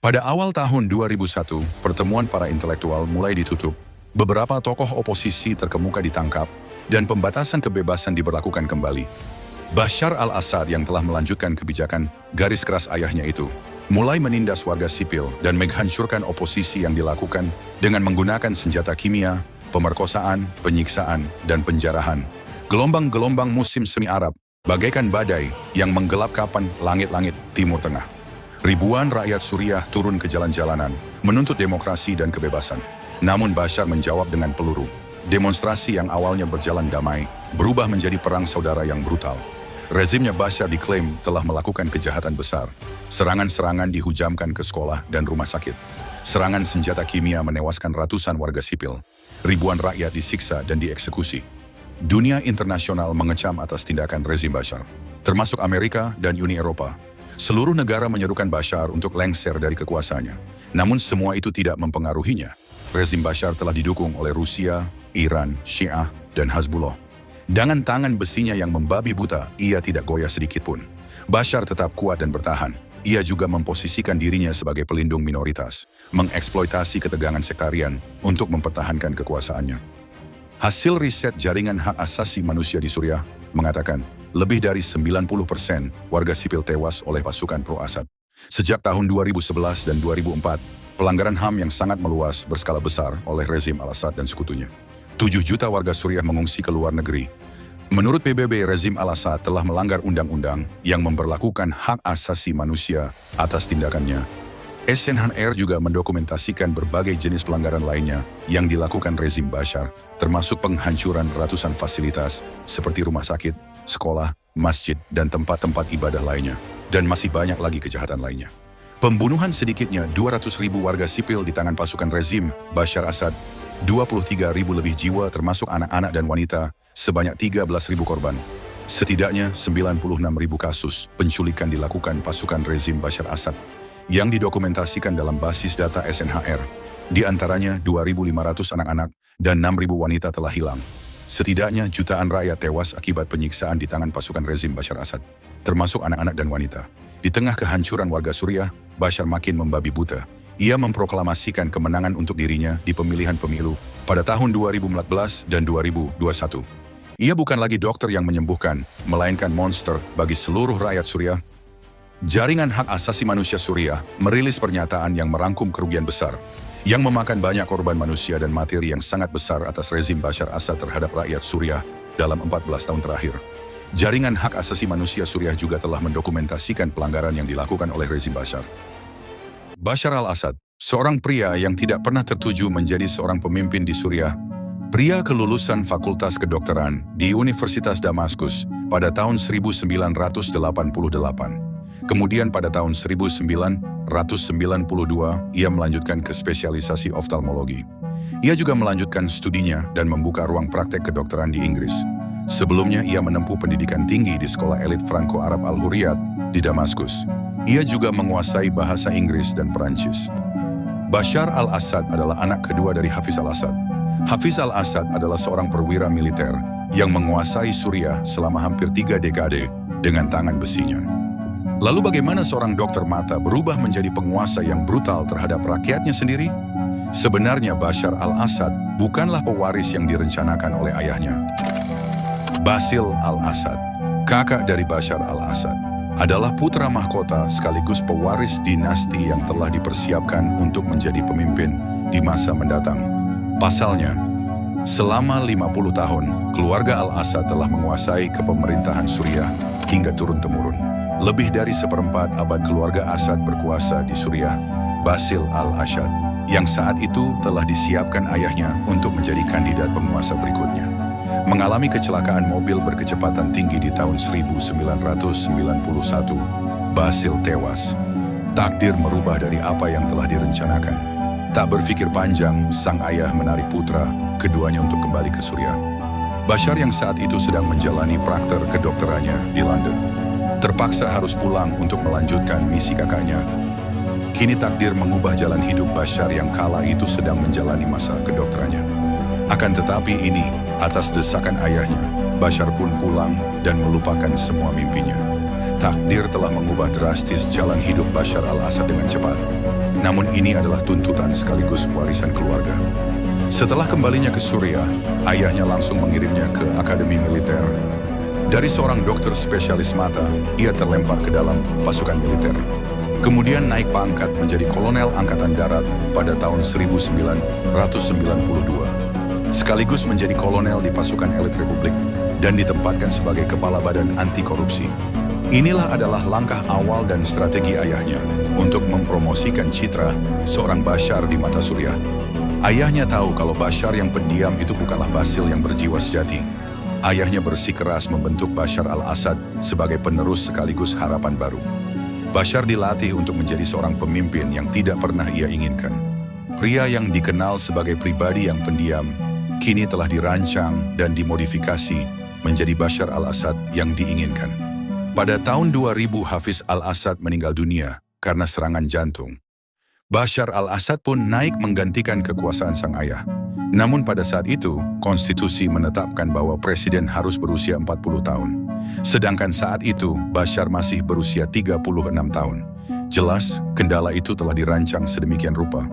Pada awal tahun 2001, pertemuan para intelektual mulai ditutup, beberapa tokoh oposisi terkemuka ditangkap, dan pembatasan kebebasan diberlakukan kembali. Bashar al-Assad yang telah melanjutkan kebijakan garis keras ayahnya itu, mulai menindas warga sipil dan menghancurkan oposisi yang dilakukan dengan menggunakan senjata kimia, pemerkosaan, penyiksaan, dan penjarahan. Gelombang-gelombang musim semi Arab, bagaikan badai yang menggelap-kapan langit-langit Timur Tengah. Ribuan rakyat Suriah turun ke jalan-jalanan, menuntut demokrasi dan kebebasan. Namun Bashar menjawab dengan peluru. Demonstrasi yang awalnya berjalan damai, berubah menjadi perang saudara yang brutal. Rezimnya Bashar diklaim telah melakukan kejahatan besar. Serangan-serangan dihujamkan ke sekolah dan rumah sakit. Serangan senjata kimia menewaskan ratusan warga sipil. Ribuan rakyat disiksa dan dieksekusi. Dunia internasional mengecam atas tindakan rezim Bashar, termasuk Amerika dan Uni Eropa. Seluruh negara menyerukan Bashar untuk lengser dari kekuasaannya. Namun semua itu tidak mempengaruhinya. Rezim Bashar telah didukung oleh Rusia, Iran, Syiah, dan Hezbollah. Dengan tangan besinya yang membabi buta, ia tidak goyah sedikitpun. Bashar tetap kuat dan bertahan. Ia juga memposisikan dirinya sebagai pelindung minoritas, mengeksploitasi ketegangan sektarian untuk mempertahankan kekuasaannya. Hasil riset jaringan hak asasi manusia di Suriah mengatakan lebih dari 90% warga sipil tewas oleh pasukan pro-Assad. Sejak tahun 2011 dan 2004, pelanggaran HAM yang sangat meluas berskala besar oleh rezim al-Assad dan sekutunya. 7 juta warga Suriah mengungsi ke luar negeri. Menurut PBB, rezim al-Assad telah melanggar undang-undang yang memberlakukan hak asasi manusia atas tindakannya. SNHR juga mendokumentasikan berbagai jenis pelanggaran lainnya yang dilakukan rezim Bashar, termasuk penghancuran ratusan fasilitas seperti rumah sakit, sekolah, masjid, dan tempat-tempat ibadah lainnya. Dan masih banyak lagi kejahatan lainnya. Pembunuhan sedikitnya 200.000 warga sipil di tangan pasukan rezim Bashar Assad, 23.000 lebih jiwa termasuk anak-anak dan wanita, sebanyak 13.000 korban. Setidaknya 96.000 kasus penculikan dilakukan pasukan rezim Bashar Assad yang didokumentasikan dalam basis data SNHR. Di antaranya 2.500 anak-anak dan 6.000 wanita telah hilang. Setidaknya jutaan rakyat tewas akibat penyiksaan di tangan pasukan rezim Bashar Assad, termasuk anak-anak dan wanita. Di tengah kehancuran warga Suriah, Bashar makin membabi buta. Ia memproklamasikan kemenangan untuk dirinya di pemilihan pemilu pada tahun 2014 dan 2021. Ia bukan lagi dokter yang menyembuhkan, melainkan monster bagi seluruh rakyat Suriah. Jaringan hak asasi manusia Suriah merilis pernyataan yang merangkum kerugian besar, yang memakan banyak korban manusia dan materi yang sangat besar atas rezim Bashar Assad terhadap rakyat Suriah dalam 14 tahun terakhir. Jaringan hak asasi manusia Suriah juga telah mendokumentasikan pelanggaran yang dilakukan oleh rezim Bashar. Bashar al-Assad, seorang pria yang tidak pernah tertuju menjadi seorang pemimpin di Suriah, pria kelulusan Fakultas Kedokteran di Universitas Damaskus pada tahun 1988. Kemudian pada tahun 1992, ia melanjutkan ke spesialisasi oftalmologi. Ia juga melanjutkan studinya dan membuka ruang praktek kedokteran di Inggris. Sebelumnya ia menempuh pendidikan tinggi di sekolah elit Franco-Arab Al-Hurriyat di Damaskus. Ia juga menguasai bahasa Inggris dan Perancis. Bashar al-Assad adalah anak kedua dari Hafiz al-Assad. Hafiz al-Assad adalah seorang perwira militer yang menguasai Suriah selama hampir 3 dekade dengan tangan besinya. Lalu bagaimana seorang dokter mata berubah menjadi penguasa yang brutal terhadap rakyatnya sendiri? Sebenarnya Bashar al-Assad bukanlah pewaris yang direncanakan oleh ayahnya. Basil al-Assad, kakak dari Bashar al-Assad, adalah putra mahkota sekaligus pewaris dinasti yang telah dipersiapkan untuk menjadi pemimpin di masa mendatang. Pasalnya, selama 50 tahun, keluarga al-Assad telah menguasai kepemerintahan Suriah hingga turun-temurun. Lebih dari seperempat abad keluarga Assad berkuasa di Suriah. Basil al-Assad, yang saat itu telah disiapkan ayahnya untuk menjadi kandidat penguasa berikutnya, mengalami kecelakaan mobil berkecepatan tinggi di tahun 1991. Basil tewas. Takdir merubah dari apa yang telah direncanakan. Tak berpikir panjang, sang ayah menarik putra keduanya untuk kembali ke Suriah. Bashar yang saat itu sedang menjalani praktek kedokterannya di London, terpaksa harus pulang untuk melanjutkan misi kakaknya. Kini takdir mengubah jalan hidup Bashar yang kala itu sedang menjalani masa kedokterannya. Akan tetapi ini, atas desakan ayahnya, Bashar pun pulang dan melupakan semua mimpinya. Takdir telah mengubah drastis jalan hidup Bashar al-Assad dengan cepat. namun ini adalah tuntutan sekaligus warisan keluarga. Setelah kembalinya ke Suriah, ayahnya langsung mengirimnya ke Akademi Militer. Dari seorang dokter spesialis mata, ia terlempar ke dalam pasukan militer. Kemudian naik pangkat menjadi kolonel Angkatan Darat pada tahun 1992. Sekaligus menjadi kolonel di pasukan elit Republik dan ditempatkan sebagai kepala badan anti korupsi. Inilah adalah langkah awal dan strategi ayahnya untuk mempromosikan citra seorang Bashar di mata Suriah. Ayahnya tahu kalau Bashar yang pendiam itu bukanlah Basil yang berjiwa sejati. Ayahnya bersikeras membentuk Bashar al-Assad sebagai penerus sekaligus harapan baru. Bashar dilatih untuk menjadi seorang pemimpin yang tidak pernah ia inginkan. Pria yang dikenal sebagai pribadi yang pendiam, kini telah dirancang dan dimodifikasi menjadi Bashar al-Assad yang diinginkan. Pada tahun 2000 Hafiz al-Assad meninggal dunia karena serangan jantung. Bashar al-Assad pun naik menggantikan kekuasaan sang ayah. Namun pada saat itu, konstitusi menetapkan bahwa presiden harus berusia 40 tahun. Sedangkan saat itu, Bashar masih berusia 36 tahun. Jelas, kendala itu telah dirancang sedemikian rupa.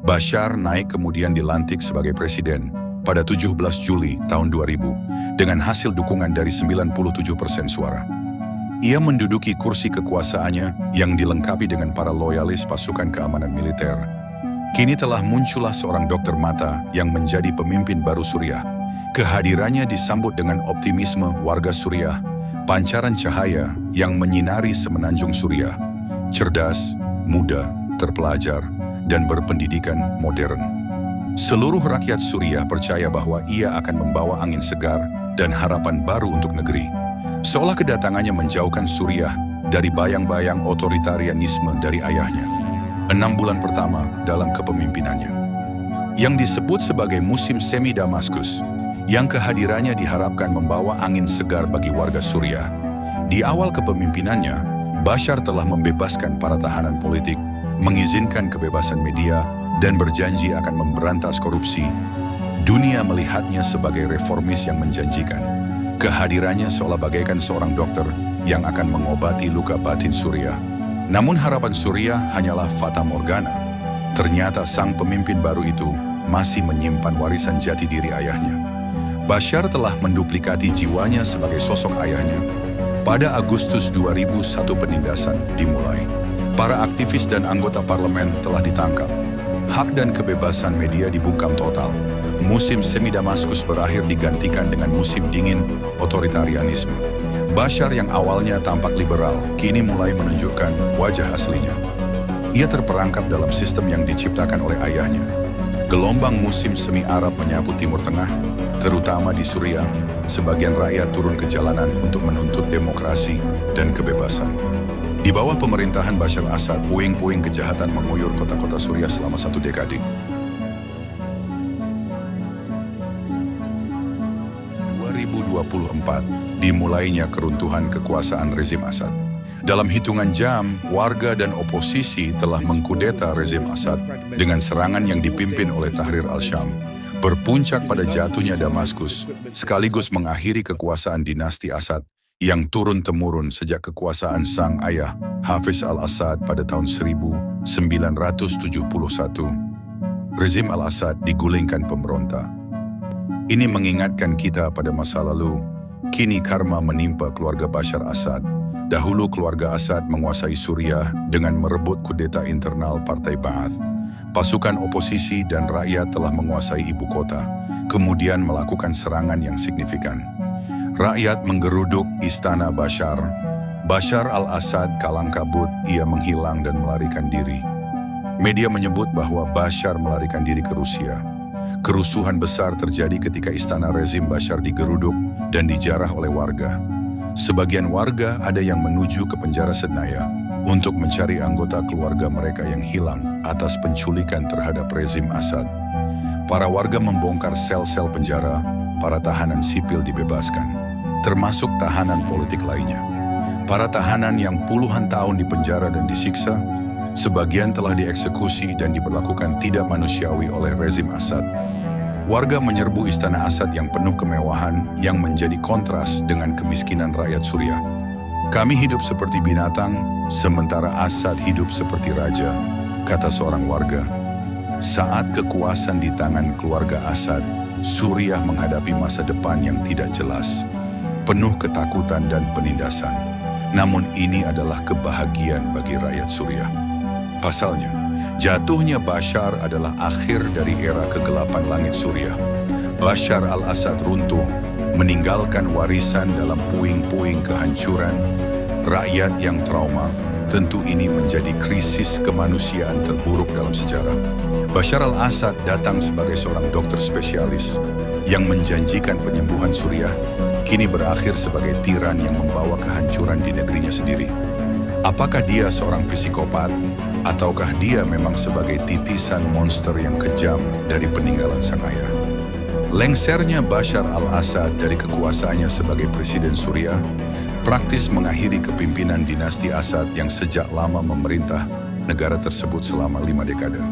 Bashar naik kemudian dilantik sebagai presiden pada 17 Juli tahun 2000 dengan hasil dukungan dari 97% suara. Ia menduduki kursi kekuasaannya yang dilengkapi dengan para loyalis pasukan keamanan militer. Kini telah muncullah seorang dokter mata yang menjadi pemimpin baru Suriah. Kehadirannya disambut dengan optimisme warga Suriah, pancaran cahaya yang menyinari semenanjung Suriah. Cerdas, muda, terpelajar, dan berpendidikan modern. Seluruh rakyat Suriah percaya bahwa ia akan membawa angin segar dan harapan baru untuk negeri. Seolah kedatangannya menjauhkan Suriah dari bayang-bayang otoritarianisme dari ayahnya. 6 bulan pertama dalam kepemimpinannya, yang disebut sebagai musim semi Damaskus, yang kehadirannya diharapkan membawa angin segar bagi warga Suriah. Di awal kepemimpinannya, Bashar telah membebaskan para tahanan politik, mengizinkan kebebasan media, dan berjanji akan memberantas korupsi. Dunia melihatnya sebagai reformis yang menjanjikan. Kehadirannya seolah bagaikan seorang dokter yang akan mengobati luka batin Suriah. Namun harapan Suriah hanyalah fata morgana. Ternyata sang pemimpin baru itu masih menyimpan warisan jati diri ayahnya. Bashar telah menduplikati jiwanya sebagai sosok ayahnya. Pada Agustus 2001 penindasan dimulai. Para aktivis dan anggota parlemen telah ditangkap. Hak dan kebebasan media dibungkam total. Musim semi Damaskus berakhir digantikan dengan musim dingin otoritarianisme. Bashar yang awalnya tampak liberal, kini mulai menunjukkan wajah aslinya. Ia terperangkap dalam sistem yang diciptakan oleh ayahnya. Gelombang musim semi Arab menyapu Timur Tengah, terutama di Suriah. Sebagian rakyat turun ke jalanan untuk menuntut demokrasi dan kebebasan. Di bawah pemerintahan Bashar Assad, puing-puing kejahatan menguyur kota-kota Suriah selama 1 dekade. 2024, dimulainya keruntuhan kekuasaan rezim Assad. Dalam hitungan jam, warga dan oposisi telah mengkudeta rezim Assad dengan serangan yang dipimpin oleh Tahrir al-Syam, berpuncak pada jatuhnya Damaskus, sekaligus mengakhiri kekuasaan dinasti Assad yang turun-temurun sejak kekuasaan sang ayah Hafiz al-Assad pada tahun 1971. Rezim al-Assad digulingkan pemberontak. Ini mengingatkan kita pada masa lalu. Kini karma menimpa keluarga Bashar Assad. Dahulu keluarga Assad menguasai Suriah dengan merebut kudeta internal Partai Ba'ath. Pasukan oposisi dan rakyat telah menguasai ibu kota, kemudian melakukan serangan yang signifikan. Rakyat menggeruduk istana Bashar. Bashar al-Assad kalang kabut, ia menghilang dan melarikan diri. Media menyebut bahwa Bashar melarikan diri ke Rusia. Kerusuhan besar terjadi ketika istana rezim Bashar digeruduk dan dijarah oleh warga. Sebagian warga ada yang menuju ke penjara Sednaya untuk mencari anggota keluarga mereka yang hilang atas penculikan terhadap rezim Assad. Para warga membongkar sel-sel penjara, para tahanan sipil dibebaskan, termasuk tahanan politik lainnya. Para tahanan yang puluhan tahun dipenjara dan disiksa, sebagian telah dieksekusi dan diperlakukan tidak manusiawi oleh rezim Assad. Warga menyerbu istana Assad yang penuh kemewahan yang menjadi kontras dengan kemiskinan rakyat Suriah. Kami hidup seperti binatang, sementara Assad hidup seperti raja, kata seorang warga. Saat kekuasaan di tangan keluarga Assad, Suriah menghadapi masa depan yang tidak jelas, penuh ketakutan dan penindasan. Namun ini adalah kebahagiaan bagi rakyat Suriah. Pasalnya, jatuhnya Bashar adalah akhir dari era kegelapan langit Suriah. Bashar al-Assad runtuh, meninggalkan warisan dalam puing-puing kehancuran. Rakyat yang trauma, tentu ini menjadi krisis kemanusiaan terburuk dalam sejarah. Bashar al-Assad datang sebagai seorang dokter spesialis yang menjanjikan penyembuhan Suriah, kini berakhir sebagai tiran yang membawa kehancuran di negerinya sendiri. Apakah dia seorang psikopat, ataukah dia memang sebagai titisan monster yang kejam dari peninggalan sang ayah? Lengsernya Bashar al-Assad dari kekuasaannya sebagai presiden Suriah praktis mengakhiri kepimpinan dinasti Assad yang sejak lama memerintah negara tersebut selama 5 dekade.